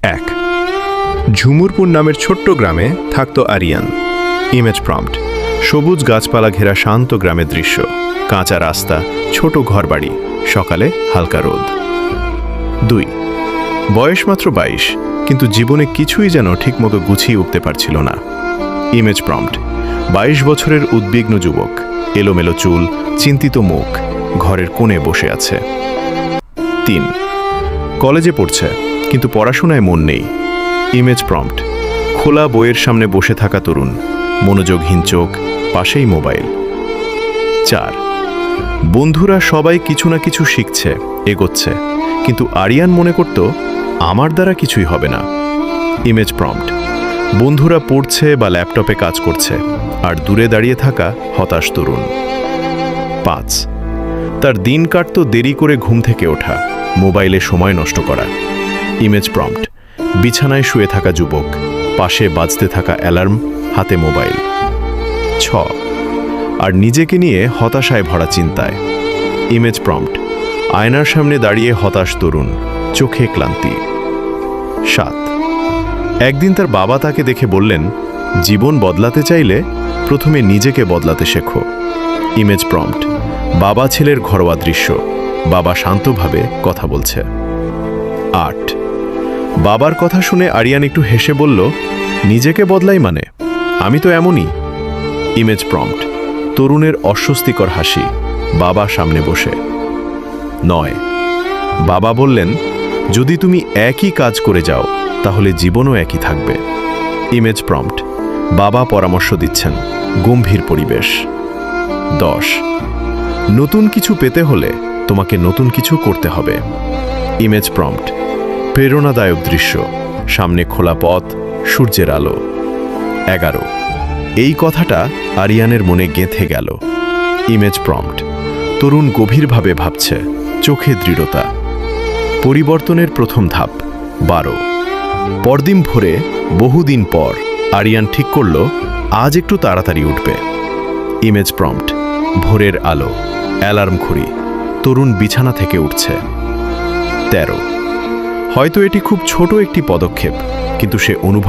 1 ঝুমুরপুর নামের ছোট্ট গ্রামে থাকত আরিয়ান। ইমেজ প্রম্পট: সবুজ গাছপালা ঘেরা শান্ত গ্রামের দৃশ্য, কাঁচা রাস্তা, ছোট ঘরবাড়ি, সকালে হালকা রোদ। 2 বয়স মাত্র 22, কিন্তু জীবনে কিছুই যেন ঠিকমতো গুছিয়ে উঠতে পারছিল না। ইমেজ প্রম্পট: 22 বছরের উদ্বিগ্ন যুবক, এলোমেলো চুল, চিন্তিত মুখ, ঘরের কোণে বসে আছে। 3 কলেজে পড়ছে, কিন্তু পড়াশোনায় মন নেই। ইমেজ প্রম্পট: খোলা বইয়ের সামনে বসে থাকা তরুণ, মনোযোগহীন চোখ, পাশেই মোবাইল। 4 বন্ধুরা সবাই কিছু না কিছু শিখছে, এগোচ্ছে, কিন্তু আরিয়ান মনে করত আমার দ্বারা কিছুই হবে না। ইমেজ প্রম্পট: বন্ধুরা পড়ছে বা ল্যাপটপে কাজ করছে, আর দূরে দাঁড়িয়ে থাকা হতাশ তরুণ। 5 তার দিন কাটত দেরি করে ঘুম থেকে ওঠা, মোবাইলে সময় নষ্ট করা। ইমেজ প্রম্পট: বিছানায় শুয়ে থাকা যুবক, পাশে বাজতে থাকা অ্যালার্ম, হাতে মোবাইল। 6 আর নিজেকে নিয়ে হতাশায় ভরা চিন্তায়। ইমেজ প্রম্পট: আয়নার সামনে দাঁড়িয়ে হতাশ তরুণ, চোখে ক্লান্তি। 7 একদিন তার বাবা তাকে দেখে বললেন, জীবন বদলাতে চাইলে প্রথমে নিজেকে বদলাতে শেখো। ইমেজ প্রম্পট: বাবা ছেলের ঘরোয়া দৃশ্য, বাবা শান্তভাবে কথা বলছে। 8 বাবার কথা শুনে আরিয়ান একটু হেসে বলল, নিজেকে বদলাই মানে? আমি তো এমনই। ইমেজ প্রম্পট: তরুণের অস্বস্তিকর হাসি, বাবা সামনে বসে। 9 বাবা বললেন, যদি তুমি একই কাজ করে যাও তাহলে জীবনও একই থাকবে। ইমেজ প্রম্পট: বাবা পরামর্শ দিচ্ছেন, গম্ভীর পরিবেশ। 10 নতুন কিছু পেতে হলে তোমাকে নতুন কিছু করতে হবে। ইমেজ প্রম্পট: প্রেরণাদায়ক দৃশ্য, সামনে খোলা পথ, সূর্যের আলো। 11 এই কথাটা আরিয়ানের মনে গেঁথে গেল। ইমেজ প্রম্পট: তরুণ গভীরভাবে ভাবছে, চোখে দৃঢ়তা। পরিবর্তনের প্রথম ধাপ। 12 পরদিন ভোরে, বহুদিন পর, আরিয়ান ঠিক করল আজ একটু তাড়াতাড়ি উঠবে। ইমেজ প্রম্পট: ভোরের আলো, অ্যালার্ম ঘড়ি, তরুণ বিছানা থেকে উঠছে। 13 হয়তো এটি খুব ছোট একটি পদক্ষেপ, কিন্তু সে অনুভব